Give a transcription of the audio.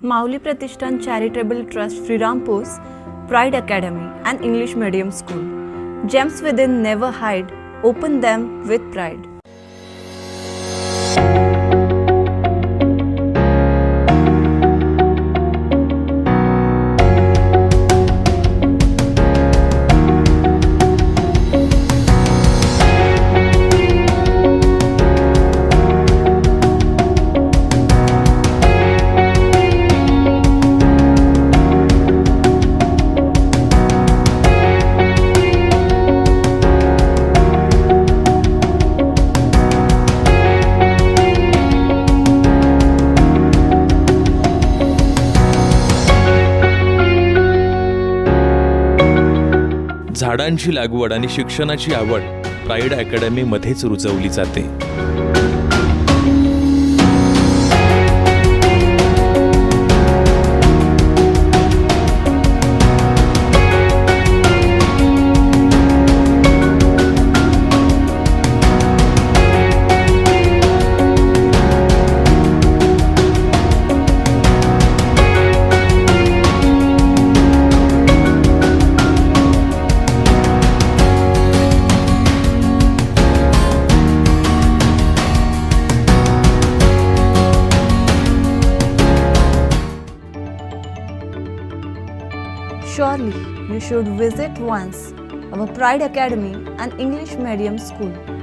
Mauli Pratishthan Charitable Trust Srirampur's Pride Academy, an English medium school. Gems within never hide, open them with pride. झाडांची लागवड आणि शिक्षणाची आवड pride academy मध्येच रुजवली जाते. Surely you should visit once our Pride Academy, an English medium school.